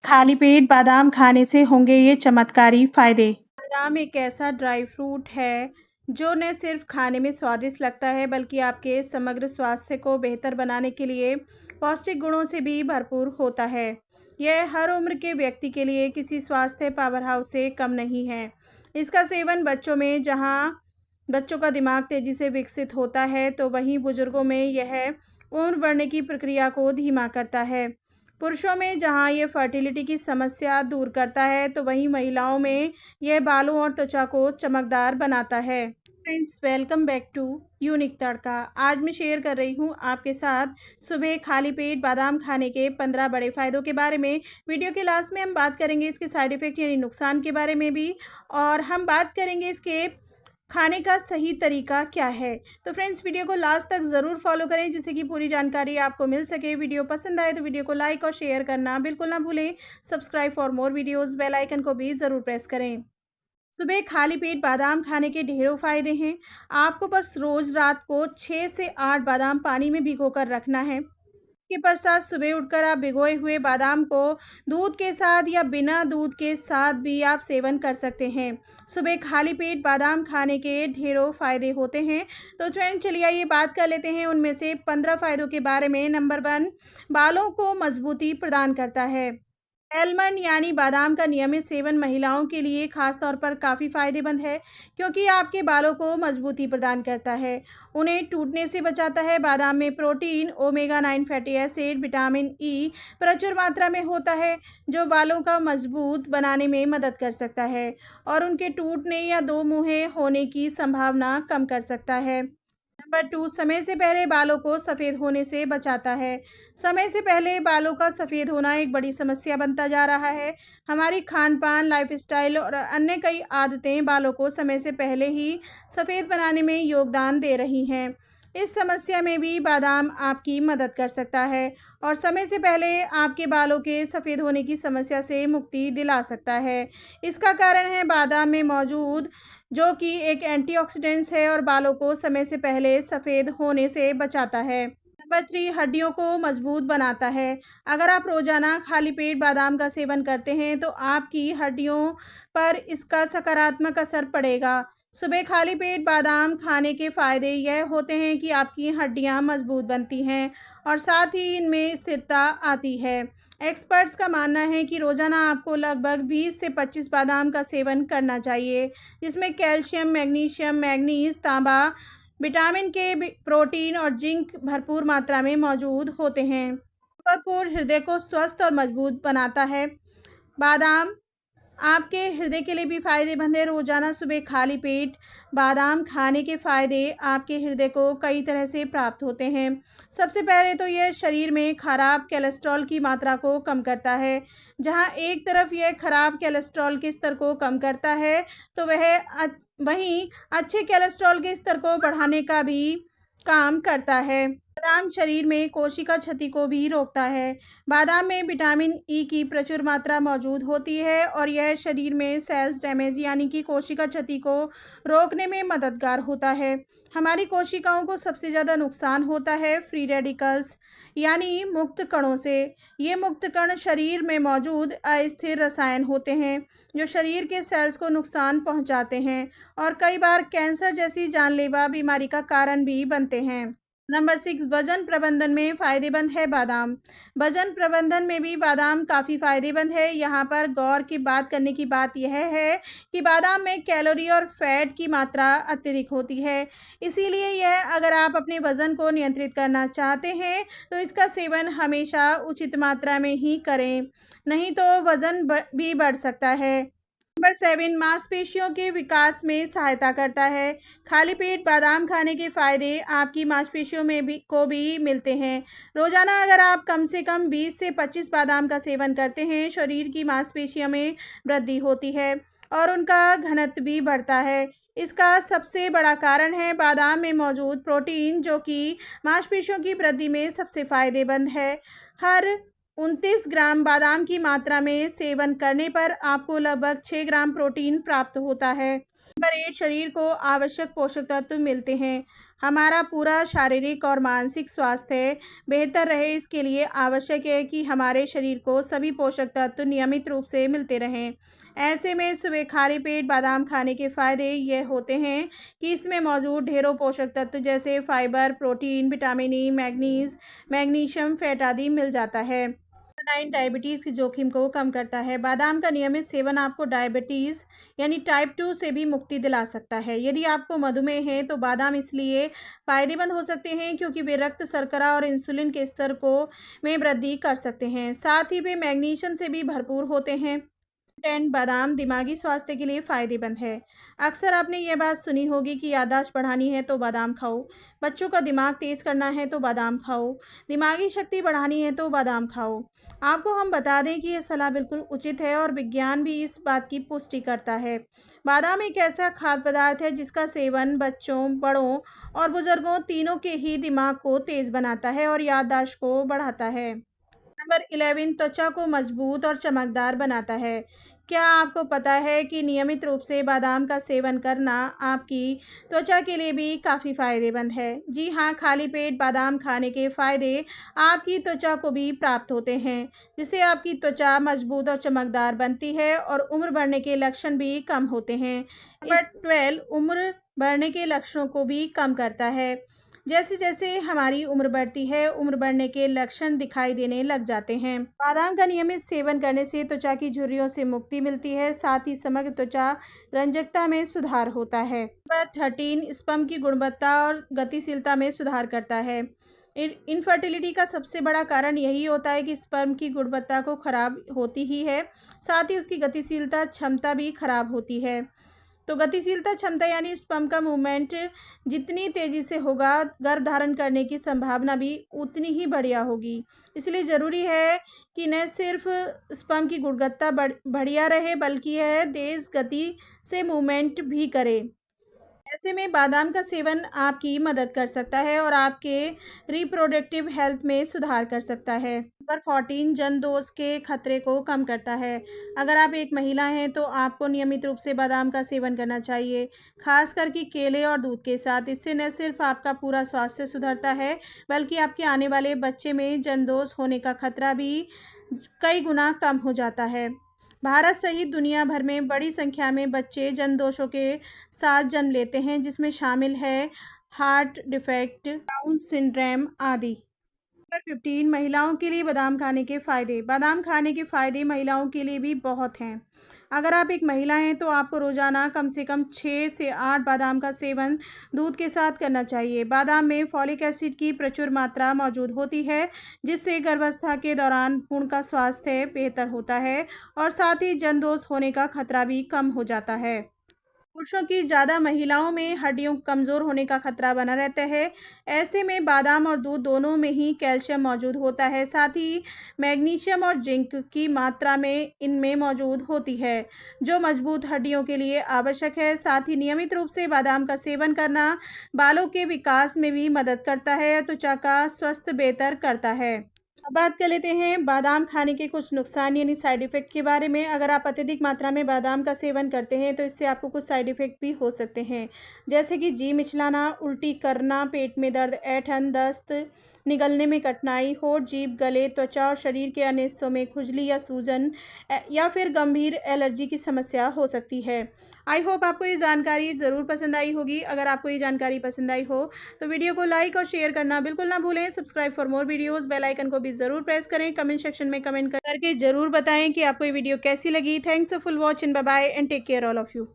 खाली पेट बादाम खाने से होंगे ये चमत्कारी फ़ायदे। बादाम एक ऐसा ड्राई फ्रूट है जो न सिर्फ खाने में स्वादिष्ट लगता है बल्कि आपके समग्र स्वास्थ्य को बेहतर बनाने के लिए पौष्टिक गुणों से भी भरपूर होता है। यह हर उम्र के व्यक्ति के लिए किसी स्वास्थ्य पावर हाउस से कम नहीं है। इसका सेवन बच्चों में जहाँ बच्चों का दिमाग तेज़ी से विकसित होता है तो वहीं बुजुर्गों में यह उम्र बढ़ने की प्रक्रिया को धीमा करता है। पुरुषों में जहाँ ये फर्टिलिटी की समस्या दूर करता है तो वहीं महिलाओं में यह बालों और त्वचा को चमकदार बनाता है। Friends, welcome back to unique Tadka. आज मैं शेयर कर रही हूँ आपके साथ सुबह खाली पेट बादाम खाने के 15 बड़े फ़ायदों के बारे में। वीडियो के लास्ट में हम बात करेंगे इसके साइड इफ़ेक्ट यानी नुकसान के बारे में भी, और हम बात करेंगे इसके खाने का सही तरीका क्या है। तो फ्रेंड्स, वीडियो को लास्ट तक ज़रूर फॉलो करें जिससे कि पूरी जानकारी आपको मिल सके। वीडियो पसंद आए तो वीडियो को लाइक और शेयर करना बिल्कुल ना भूलें। Subscribe for more videos, bell icon को भी ज़रूर प्रेस करें। सुबह खाली पेट बादाम खाने के ढेरों फ़ायदे हैं। आपको बस रोज़ रात को 6 से 8 बादाम पानी में भिगोकर रखना है। के पश्चात सुबह उठकर आप भिगोए हुए बादाम को दूध के साथ या बिना दूध के साथ भी आप सेवन कर सकते हैं। सुबह खाली पेट बादाम खाने के ढेरों फ़ायदे होते हैं। तो फ्रेंड, चलिए आइए बात कर लेते हैं उनमें से 15 फ़ायदों के बारे में। नंबर 1, बालों को मजबूती प्रदान करता है। आलमंड यानी बादाम का नियमित सेवन महिलाओं के लिए खास तौर पर काफ़ी फ़ायदेमंद है क्योंकि आपके बालों को मजबूती प्रदान करता है, उन्हें टूटने से बचाता है। बादाम में protein, omega 9 fatty acid, vitamin E प्रचुर मात्रा में होता है जो बालों का मजबूत बनाने में मदद कर सकता है और उनके टूटने या दो मुँहे होने की संभावना कम कर सकता है। नंबर 2, समय से पहले बालों को सफ़ेद होने से बचाता है। समय से पहले बालों का सफ़ेद होना एक बड़ी समस्या बनता जा रहा है। हमारी खान-पान, लाइफ़स्टाइल और अन्य कई आदतें बालों को समय से पहले ही सफ़ेद बनाने में योगदान दे रही हैं। इस समस्या में भी बादाम आपकी मदद कर सकता है और समय से पहले आपके बालों के सफ़ेद होने की समस्या से मुक्ति दिला सकता है। इसका कारण है बादाम में मौजूद, जो कि एक एंटीऑक्सीडेंट्स है और बालों को समय से पहले सफ़ेद होने से बचाता है। नंबर 3, हड्डियों को मजबूत बनाता है। अगर आप रोज़ाना खाली पेट बादाम का सेवन करते हैं तो आपकी हड्डियों पर इसका सकारात्मक असर पड़ेगा। सुबह खाली पेट बादाम खाने के फ़ायदे यह होते हैं कि आपकी हड्डियाँ मजबूत बनती हैं और साथ ही इनमें स्थिरता आती है। एक्सपर्ट्स का मानना है कि रोज़ाना आपको लगभग 20 से 25 बादाम का सेवन करना चाहिए, जिसमें कैल्शियम, मैग्नीशियम, मैंगनीज़, तांबा, विटामिन के, प्रोटीन और जिंक भरपूर मात्रा में मौजूद होते हैं। नंबर 4, हृदय को स्वस्थ और मजबूत बनाता है। बादाम आपके हृदय के लिए भी फ़ायदेमंद है। रोज़ाना सुबह खाली पेट बादाम खाने के फ़ायदे आपके हृदय को कई तरह से प्राप्त होते हैं। सबसे पहले तो यह शरीर में खराब कोलेस्ट्रॉल की मात्रा को कम करता है। जहाँ एक तरफ यह खराब कोलेस्ट्रॉल के स्तर को कम करता है तो वहीं अच्छे कोलेस्ट्रॉल के स्तर को बढ़ाने का भी काम करता है। बादाम शरीर में कोशिका क्षति को भी रोकता है। बादाम में विटामिन ई की प्रचुर मात्रा मौजूद होती है और यह शरीर में सेल्स डैमेज यानी कि कोशिका क्षति को रोकने में मददगार होता है। हमारी कोशिकाओं को सबसे ज़्यादा नुकसान होता है फ्री रेडिकल्स यानी मुक्त कणों से। ये मुक्त कण शरीर में मौजूद अस्थिर रसायन होते हैं जो शरीर के सेल्स को नुकसान पहुंचाते हैं और कई बार कैंसर जैसी जानलेवा बीमारी का कारण भी बनते हैं। नंबर 6, वज़न प्रबंधन में फ़ायदेमंद है बादाम। वज़न प्रबंधन में भी बादाम काफ़ी फ़ायदेमंद है। यहाँ पर गौर की बात करने की बात यह है कि बादाम में कैलोरी और फैट की मात्रा अत्यधिक होती है। इसीलिए यह, अगर आप अपने वज़न को नियंत्रित करना चाहते हैं तो इसका सेवन हमेशा उचित मात्रा में ही करें, नहीं तो वज़न भी बढ़ सकता है। नंबर 7, मांसपेशियों के विकास में सहायता करता है। खाली पेट बादाम खाने के फ़ायदे आपकी मांसपेशियों में भी मिलते हैं। रोज़ाना अगर आप कम से कम 20 से 25 बादाम का सेवन करते हैं, शरीर की मांसपेशियों में वृद्धि होती है और उनका घनत्व भी बढ़ता है। इसका सबसे बड़ा कारण है बादाम में मौजूद प्रोटीन, जो कि मांसपेशियों की वृद्धि में सबसे फ़ायदेमंद है। हर 29 ग्राम बादाम की मात्रा में सेवन करने पर आपको लगभग 6 ग्राम प्रोटीन प्राप्त होता है। नंबर 8, शरीर को आवश्यक पोषक तत्व मिलते हैं। हमारा पूरा शारीरिक और मानसिक स्वास्थ्य बेहतर रहे, इसके लिए आवश्यक है कि हमारे शरीर को सभी पोषक तत्व नियमित रूप से मिलते रहें। ऐसे में सुबह खाली पेट बादाम खाने के फ़ायदे ये होते हैं कि इसमें मौजूद ढेरों पोषक तत्व जैसे fibre, protein, vitamin E, magnesium, fat आदि मिल जाता है। 9 डायबिटीज़ के जोखिम को कम करता है। बादाम का नियमित सेवन आपको डायबिटीज़ यानी टाइप 2 से भी मुक्ति दिला सकता है। यदि आपको मधुमेह है तो बादाम इसलिए फ़ायदेमंद हो सकते हैं क्योंकि वे रक्त शर्करा और इंसुलिन के स्तर को में वृद्धि कर सकते हैं। साथ ही वे मैग्नीशियम से भी भरपूर होते हैं। एंड बादाम दिमागी स्वास्थ्य के लिए फ़ायदेमंद है। अक्सर आपने ये बात सुनी होगी कि याददाश्त बढ़ानी है तो बादाम खाओ, बच्चों का दिमाग तेज़ करना है तो बादाम खाओ, दिमागी शक्ति बढ़ानी है तो बादाम खाओ। आपको हम बता दें कि ये सलाह बिल्कुल उचित है और विज्ञान भी इस बात की पुष्टि करता है। बादाम एक ऐसा खाद्य पदार्थ है जिसका सेवन बच्चों, बड़ों और बुजुर्गों तीनों के ही दिमाग को तेज़ बनाता है और याददाश्त को बढ़ाता है। नंबर 11 त्वचा को मजबूत और चमकदार बनाता है। क्या आपको पता है कि नियमित रूप से बादाम का सेवन करना आपकी त्वचा के लिए भी काफ़ी फ़ायदेमंद है? जी हाँ, खाली पेट बादाम खाने के फ़ायदे आपकी त्वचा को भी प्राप्त होते हैं, जिससे आपकी त्वचा मजबूत और चमकदार बनती है और उम्र बढ़ने के लक्षण भी कम होते हैं। नंबर 12 उम्र बढ़ने के लक्षणों को भी कम करता है। जैसे-जैसे हमारी उम्र बढ़ती है, उम्र बढ़ने के लक्षण दिखाई देने लग जाते हैं। बादाम का नियमित सेवन करने से त्वचा की झुर्रियों से मुक्ति मिलती है, साथ ही समग्र त्वचा रंजकता में सुधार होता है। नंबर 13 स्पर्म की गुणवत्ता और गतिशीलता में सुधार करता है। इनफर्टिलिटी का सबसे बड़ा कारण यही होता है कि स्पर्म की गुणवत्ता को खराब होती ही है, साथ ही उसकी गतिशीलता क्षमता भी खराब होती है। तो गतिशीलता क्षमता यानी स्पर्म का मूवमेंट जितनी तेज़ी से होगा, गर्भ धारण करने की संभावना भी उतनी ही बढ़िया होगी। इसलिए ज़रूरी है कि न सिर्फ स्पर्म की गुणवत्ता बढ़िया रहे, बल्कि यह तेज़ गति से मूवमेंट भी करे। ऐसे में बादाम का सेवन आपकी मदद कर सकता है और आपके रिप्रोडक्टिव हेल्थ में सुधार कर सकता है। नंबर 14 जनदोष के खतरे को कम करता है। अगर आप एक महिला हैं तो आपको नियमित रूप से बादाम का सेवन करना चाहिए, खासकर कि केले और दूध के साथ। इससे न सिर्फ आपका पूरा स्वास्थ्य सुधरता है, बल्कि आपके आने वाले बच्चे में जनदोष होने का खतरा भी कई गुना कम हो जाता है। भारत सहित दुनिया भर में बड़ी संख्या में बच्चे जनदोषों के साथ जन्म लेते हैं, जिसमें शामिल है हार्ट डिफेक्ट, डाउन सिंड्रोम आदि। नंबर 15 महिलाओं के लिए बादाम खाने के फ़ायदे। बादाम खाने के फ़ायदे महिलाओं के लिए भी बहुत हैं। अगर आप एक महिला हैं तो आपको रोज़ाना कम से कम 6 से 8 बादाम का सेवन दूध के साथ करना चाहिए। बादाम में फॉलिक एसिड की प्रचुर मात्रा मौजूद होती है, जिससे गर्भावस्था के दौरान भ्रूण का स्वास्थ्य बेहतर होता है और साथ ही जनदोष होने का खतरा भी कम हो जाता है। पुरुषों की ज़्यादा महिलाओं में हड्डियों कमज़ोर होने का खतरा बना रहता है। ऐसे में बादाम और दूध दोनों में ही कैल्शियम मौजूद होता है, साथ ही मैग्नीशियम और जिंक की मात्रा में इनमें मौजूद होती है, जो मजबूत हड्डियों के लिए आवश्यक है। साथ ही नियमित रूप से बादाम का सेवन करना बालों के विकास में भी मदद करता है और त्वचा का स्वास्थ्य बेहतर करता है। अब बात कर लेते हैं बादाम खाने के कुछ नुकसान यानी साइड इफ़ेक्ट के बारे में। अगर आप अत्यधिक मात्रा में बादाम का सेवन करते हैं तो इससे आपको कुछ साइड इफ़ेक्ट भी हो सकते हैं, जैसे कि जी मिचलाना, उल्टी करना, पेट में दर्द, ऐंठन, दस्त, निगलने में कठिनाई, होंठ, जीभ, गले, त्वचा और शरीर के अन्य हिस्सों में खुजली या सूजन या फिर गंभीर एलर्जी की समस्या हो सकती है। आई होप आपको ये जानकारी ज़रूर पसंद आई होगी। अगर आपको ये जानकारी पसंद आई हो तो वीडियो को लाइक और शेयर करना बिल्कुल ना भूलें। Subscribe for more videos, bell icon को भी ज़रूर प्रेस करें। कमेंट सेक्शन में कमेंट करके ज़रूर बताएं कि आपको ये वीडियो कैसी लगी। Thanks for watching, bye bye and take care all of you.